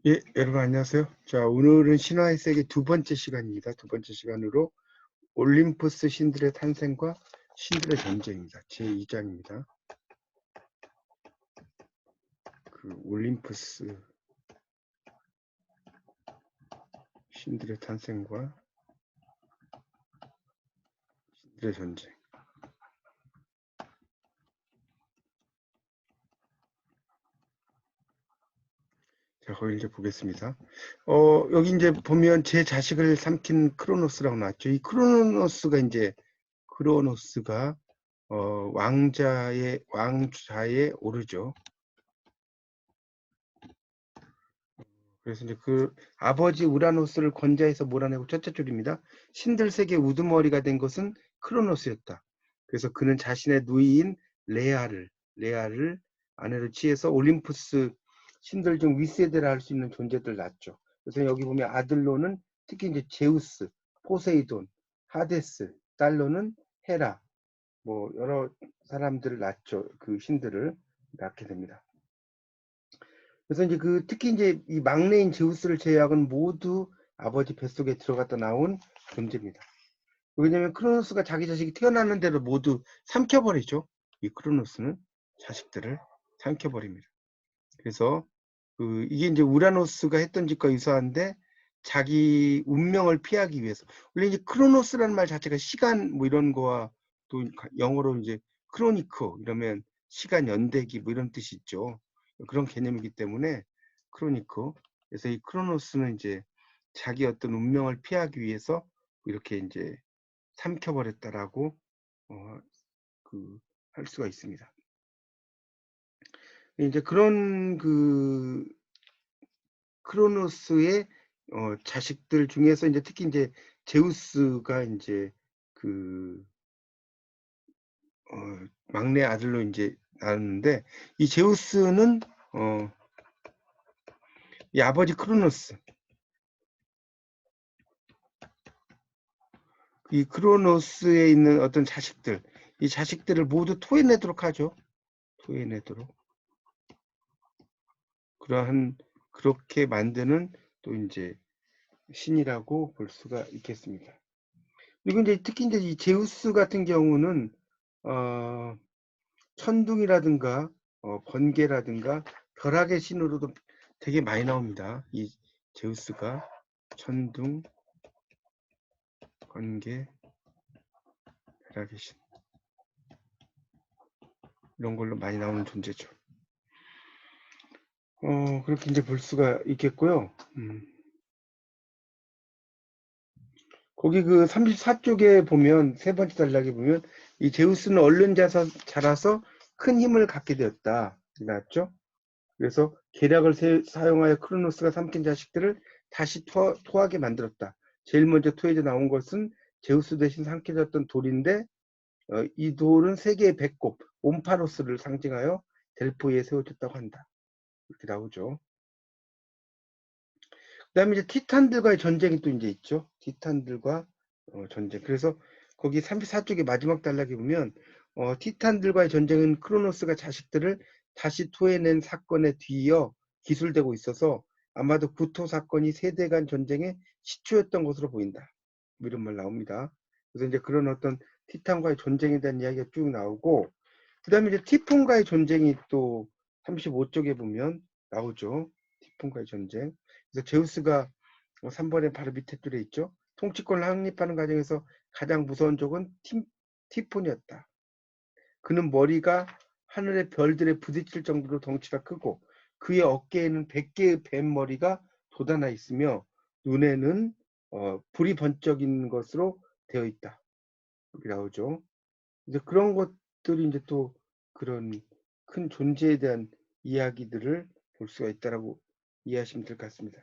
예, 여러분 안녕하세요. 자, 오늘은 신화의 세계 두 번째 시간입니다. 두 번째 시간으로 올림푸스 신들의 탄생과 신들의 전쟁입니다. 제2장입니다. 그 올림푸스 신들의 탄생과 신들의 전쟁. 자, 거기 이제 보겠습니다. 여기 이제 보면 제 자식을 삼킨 크로노스라고 나왔죠. 이 크로노스가 왕자에 오르죠. 그래서 이제 그 아버지 우라노스를 권자에서 몰아내고 첫째 줄입니다. 신들 세계 우두머리가 된 것은 크로노스였다. 그래서 그는 자신의 누이인 레아를 아내로 취해서 올림푸스 신들 중 윗세대라 할 수 있는 존재들 낳죠. 그래서 여기 보면 아들로는 특히 이제 제우스, 포세이돈, 하데스, 딸로는 헤라, 뭐 여러 사람들을 낳죠. 그 신들을 낳게 됩니다. 그래서 이제 특히 이제 이 막내인 제우스를 제외하고는 모두 아버지 뱃속에 들어갔다 나온 존재입니다. 왜냐면 크로노스가 자기 자식이 태어나는 대로 모두 삼켜버리죠. 이 크로노스는 자식들을 삼켜버립니다. 그래서 이게 이제 우라노스가 했던 짓과 유사한데 자기 운명을 피하기 위해서. 원래 이제 크로노스라는 말 자체가 시간 뭐 이런 거와 또 영어로 이제 크로니커 이러면 시간 연대기 뭐 이런 뜻이 있죠. 그런 개념이기 때문에 크로니커. 그래서 이 크로노스는 이제 자기 어떤 운명을 피하기 위해서 이렇게 이제 삼켜버렸다라고 할 수가 있습니다. 이제 그런 크로노스의 자식들 중에서 이제 특히 이제 제우스가 이제 막내 아들로 이제 나왔는데 이 제우스는 이 아버지 크로노스, 이 크로노스에 있는 어떤 자식들, 이 자식들을 모두 토해내도록 하죠. 토해내도록. 그렇게 만드는 또 이제 신이라고 볼 수가 있겠습니다. 그리고 이제 특히 이제 이 제우스 같은 경우는 천둥이라든가 번개라든가 벼락의 신으로도 되게 많이 나옵니다. 이 제우스가 천둥, 번개, 벼락의 신 이런 걸로 많이 나오는 존재죠. 그렇게 이제 볼 수가 있겠고요. 거기 34쪽에 보면 세 번째 단락에 보면 이 제우스는 얼른 자라서 큰 힘을 갖게 되었다. 나왔죠? 그래서 계략을 사용하여 크로노스가 삼킨 자식들을 다시 토하게 만들었다. 제일 먼저 토해져 나온 것은 제우스 대신 삼켜졌던 돌인데 이 돌은 세계의 배꼽 옴파로스를 상징하여 델포이에 세워졌다고 한다. 이렇게 나오죠. 그 다음에 이제 티탄들과의 전쟁이 또 이제 있죠. 티탄들과 전쟁. 그래서 거기 34쪽의 마지막 단락에 보면 티탄들과의 전쟁은 크로노스가 자식들을 다시 토해낸 사건에 뒤이어 기술되고 있어서 아마도 구토 사건이 세대 간 전쟁의 시초였던 것으로 보인다. 뭐 이런 말 나옵니다. 그래서 이제 그런 어떤 티탄과의 전쟁에 대한 이야기가 쭉 나오고 그 다음에 이제 티폰과의 전쟁이 또 35쪽에 보면 나오죠. 티폰과의 전쟁. 그래서 제우스가 3번에 바로 밑에 줄에 있죠. 통치권을 확립하는 과정에서 가장 무서운 적은 티폰이었다. 그는 머리가 하늘의 별들에 부딪힐 정도로 덩치가 크고 그의 어깨에는 100개의 뱀 머리가 돋아나 있으며 눈에는 불이 번쩍이는 것으로 되어 있다. 이렇게 나오죠. 이제 그런 것들이 이제 또 그런 큰 존재에 대한 이야기들을 볼 수가 있다라고 이해하시면 될 것 같습니다.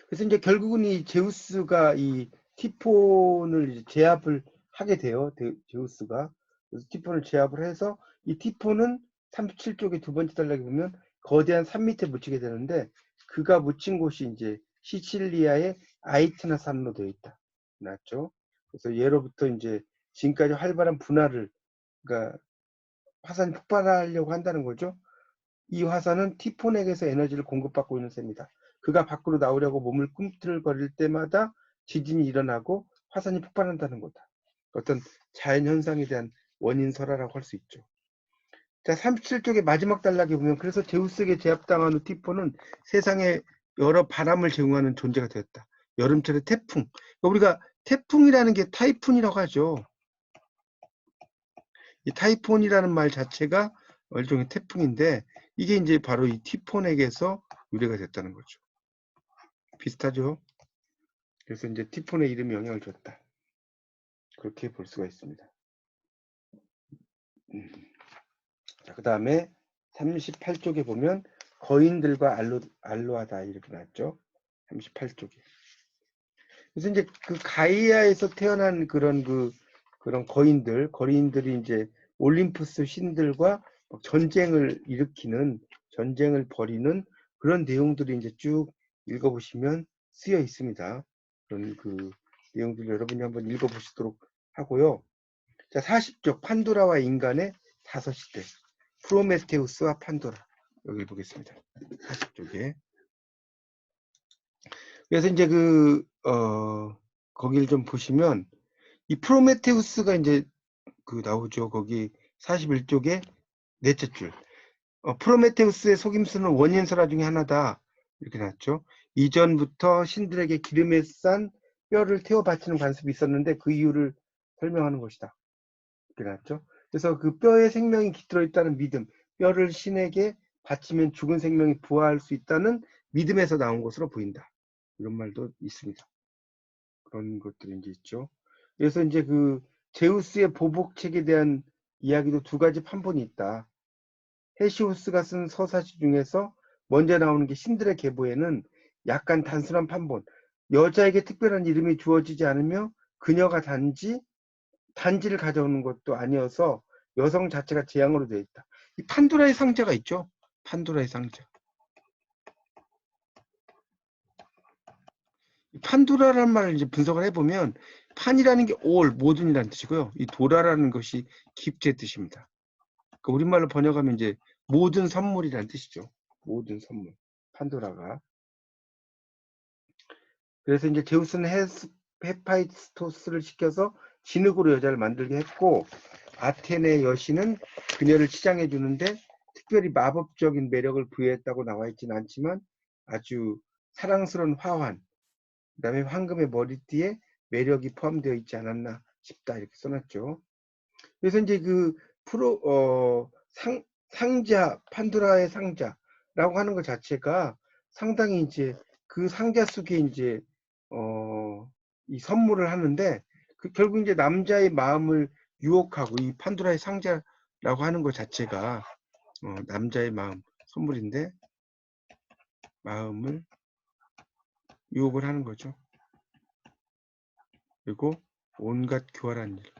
그래서 이제 결국은 이 제우스가 이 티폰을 이제 제압을 하게 돼요. 제우스가. 그래서 티폰을 제압을 해서 이 티폰은 37쪽의 두 번째 단락에 보면 거대한 산 밑에 묻히게 되는데 그가 묻힌 곳이 이제 시칠리아의 아이트나 산으로 되어 있다. 맞죠? 그래서 예로부터 이제 지금까지 활발한 분화를 그러니까 화산이 폭발하려고 한다는 거죠. 이 화산은 티폰에게서 에너지를 공급받고 있는 셈이다. 그가 밖으로 나오려고 몸을 꿈틀거릴 때마다 지진이 일어나고 화산이 폭발한다는 거다. 어떤 자연현상에 대한 원인설화라고 할 수 있죠. 자, 37쪽의 마지막 단락에 보면 그래서 제우스에게 제압당한 후 티폰은 세상에 여러 바람을 제공하는 존재가 되었다. 여름철의 태풍. 우리가 태풍이라는 게 타이푼이라고 하죠. 이 타이푼이라는 말 자체가 일종의 태풍인데 이게 이제 바로 이 티폰에게서 유래가 됐다는 거죠. 비슷하죠? 그래서 이제 티폰의 이름이 영향을 줬다. 그렇게 볼 수가 있습니다. 자, 그 다음에 38쪽에 보면 거인들과 알로하다 이렇게 나왔죠. 38쪽에. 그래서 이제 그 가이아에서 태어난 그런 거인들이 이제 올림푸스 신들과 전쟁을 일으키는, 전쟁을 벌이는 그런 내용들이 이제 쭉 읽어보시면 쓰여 있습니다. 그런 그 내용들 여러분이 한번 읽어보시도록 하고요. 자, 40쪽 판도라와 인간의 5시대. 프로메테우스와 판도라. 여기 보겠습니다. 40쪽에. 그래서 이제 거기를 좀 보시면 이 프로메테우스가 이제 나오죠. 거기 41쪽에 넷째 줄. 프로메테우스의 속임수는 원인설화 중에 하나다. 이렇게 나왔죠. 이전부터 신들에게 기름에 싼 뼈를 태워 바치는 관습이 있었는데 그 이유를 설명하는 것이다. 이렇게 나왔죠. 그래서 그 뼈에 생명이 깃들어 있다는 믿음, 뼈를 신에게 바치면 죽은 생명이 부화할 수 있다는 믿음에서 나온 것으로 보인다. 이런 말도 있습니다. 그런 것들이 이제 있죠. 그래서 이제 제우스의 보복책에 대한 이야기도 두 가지 판본이 있다. 헤시우스가 쓴 서사시 중에서 먼저 나오는 게 신들의 계보에는 약간 단순한 판본, 여자에게 특별한 이름이 주어지지 않으며 그녀가 단지를 가져오는 것도 아니어서 여성 자체가 재앙으로 되어 있다. 이 판도라의 상자가 있죠. 판도라의 상자. 판도라라는 말을 이제 분석을 해보면 판이라는 게 all, 모든이라는 뜻이고요. 이 도라라는 것이 기프트의 뜻입니다. 그러니까 우리말로 번역하면 이제 모든 선물이라는 뜻이죠. 모든 선물. 판도라가. 그래서 이제 제우스는 헤파이스토스를 시켜서 진흙으로 여자를 만들게 했고 아테네 여신은 그녀를 치장해 주는데 특별히 마법적인 매력을 부여했다고 나와 있지는 않지만 아주 사랑스러운 화환, 그 다음에 황금의 머리띠에 매력이 포함되어 있지 않았나 싶다 이렇게 써놨죠. 그래서 이제 상자, 판도라의 상자라고 하는 것 자체가 상당히 이제 그 상자 속에 이제 이 선물을 하는데 결국 이제 남자의 마음을 유혹하고 이 판도라의 상자라고 하는 것 자체가 남자의 마음 선물인데 마음을 유혹을 하는 거죠. 그리고 온갖 교활한 일.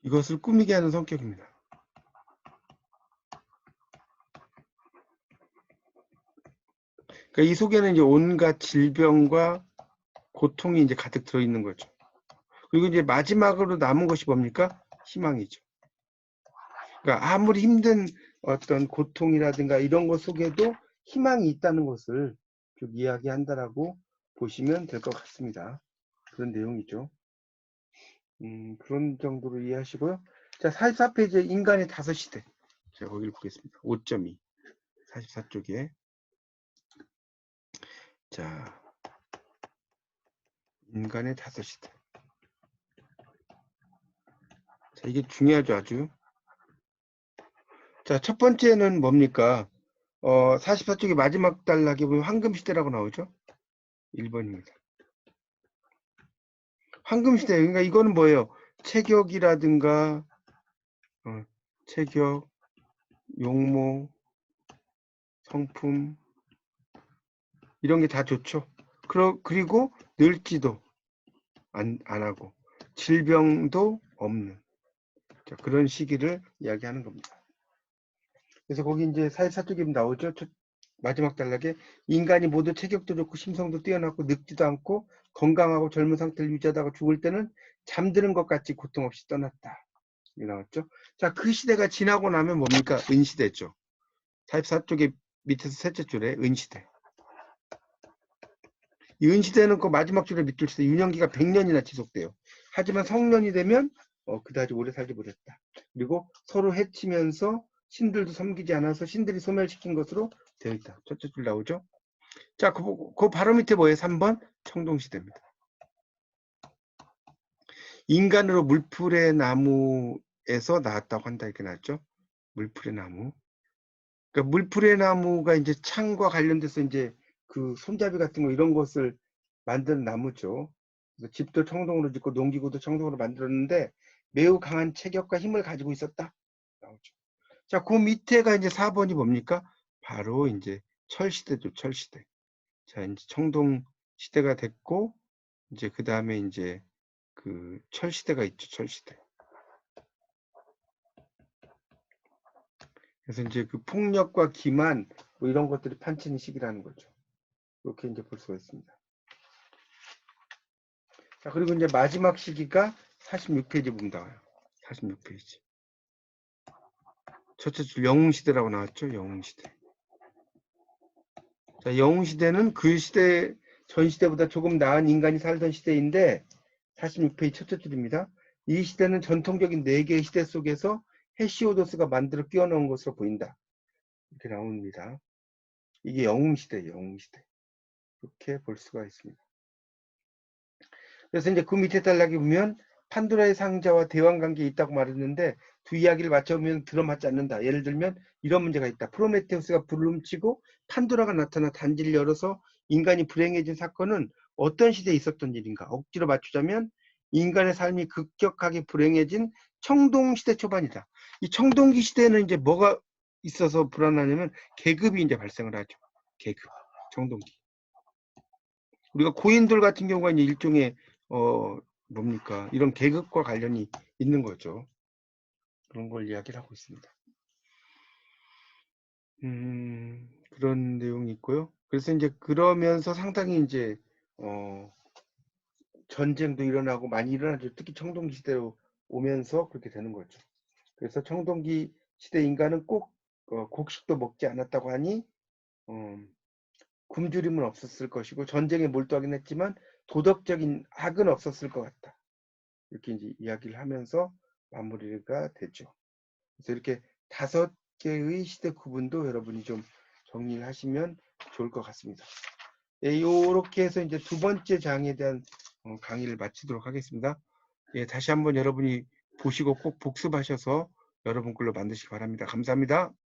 이것을 꾸미게 하는 성격입니다. 그러니까 이 속에는 이제 온갖 질병과 고통이 이제 가득 들어있는 거죠. 그리고 이제 마지막으로 남은 것이 뭡니까? 희망이죠. 그러니까 아무리 힘든 어떤 고통이라든가 이런 것 속에도 희망이 있다는 것을 쭉 이야기한다라고 보시면 될 것 같습니다. 그런 내용이죠. 그런 정도로 이해하시고요. 자, 44페이지에 인간의 5시대. 제가 거기를 보겠습니다. 5.2. 44쪽에. 자, 인간의 5시대. 자, 이게 중요하죠, 아주. 자, 첫 번째는 뭡니까? 44쪽의 마지막 단락에 보면 황금시대라고 나오죠? 1번입니다. 황금시대, 그러니까 이거는 뭐예요? 체격이라든가, 체격, 용모, 성품, 이런 게 다 좋죠. 그리고 늙지도 안 하고, 질병도 없는. 자, 그런 시기를 이야기하는 겁니다. 그래서 거기 이제 44쪽에 나오죠. 마지막 단락에 인간이 모두 체격도 좋고 심성도 뛰어나고 늙지도 않고 건강하고 젊은 상태를 유지하다가 죽을 때는 잠드는 것 같이 고통 없이 떠났다. 나왔죠. 자, 그 시대가 지나고 나면 뭡니까? 은시대죠. 44쪽에 밑에서 셋째 줄에 은시대. 이 은시대는 그 마지막 줄에 밑줄 시대 유년기가 100년이나 지속돼요. 하지만 성년이 되면 그다지 오래 살지 못했다. 그리고 서로 해치면서 신들도 섬기지 않아서 신들이 소멸시킨 것으로 되어 있다. 첫째 줄 나오죠. 자, 그 바로 밑에 뭐예요? 3번 청동시대입니다. 인간으로 물풀의 나무에서 나왔다고 한다 이렇게 나왔죠. 물풀의 나무. 그러니까 물풀의 나무가 이제 창과 관련돼서 이제 그 손잡이 같은 거 이런 것을 만든 나무죠. 그래서 집도 청동으로 짓고 농기구도 청동으로 만들었는데 매우 강한 체격과 힘을 가지고 있었다. 나오죠. 자, 그 밑에가 이제 4번이 뭡니까? 바로 이제 철시대죠, 철시대. 자, 이제 청동 시대가 됐고, 이제 그 다음에 이제 그 철시대가 있죠, 철시대. 그래서 이제 그 폭력과 기만 뭐 이런 것들이 판치는 시기라는 거죠. 이렇게 이제 볼 수가 있습니다. 자, 그리고 이제 마지막 시기가 46페이지 보면 나와요. 46페이지. 첫째 줄 영웅시대라고 나왔죠, 영웅시대. 자, 영웅시대는 그 시대, 전 시대보다 조금 나은 인간이 살던 시대인데 46페이지 첫째 줄입니다. 이 시대는 전통적인 4개의 시대 속에서 헤시오도스가 만들어 끼워넣은 것으로 보인다. 이렇게 나옵니다. 이게 영웅시대예요, 영웅시대. 이렇게 볼 수가 있습니다. 그래서 이제 그 밑에 단락에 보면 판도라의 상자와 대왕 관계에 있다고 말했는데 두 이야기를 맞춰보면 들어맞지 않는다. 예를 들면 이런 문제가 있다. 프로메테우스가 불을 훔치고 판도라가 나타나 단지를 열어서 인간이 불행해진 사건은 어떤 시대에 있었던 일인가? 억지로 맞추자면 인간의 삶이 급격하게 불행해진 청동시대 초반이다. 이 청동기 시대에는 이제 뭐가 있어서 불안하냐면 계급이 이제 발생을 하죠. 계급, 청동기. 우리가 고인돌 같은 경우가 이제 일종의 뭡니까? 이런 계급과 관련이 있는 거죠. 그런 걸 이야기를 하고 있습니다. 그런 내용이 있고요. 그래서 이제 그러면서 상당히 이제 전쟁도 일어나고 많이 일어나죠. 특히 청동기 시대로 오면서 그렇게 되는 거죠. 그래서 청동기 시대 인간은 꼭 곡식도 먹지 않았다고 하니 굶주림은 없었을 것이고 전쟁에 몰두하긴 했지만 도덕적인 악은 없었을 것 같다. 이렇게 이제 이야기를 하면서 마무리가 되죠. 그래서 이렇게 5개의 시대 구분도 여러분이 좀 정리를 하시면 좋을 것 같습니다. 예, 이렇게 해서 이제 두 번째 장에 대한 강의를 마치도록 하겠습니다. 예, 다시 한번 여러분이 보시고 꼭 복습하셔서 여러분 걸로 만드시기 바랍니다. 감사합니다.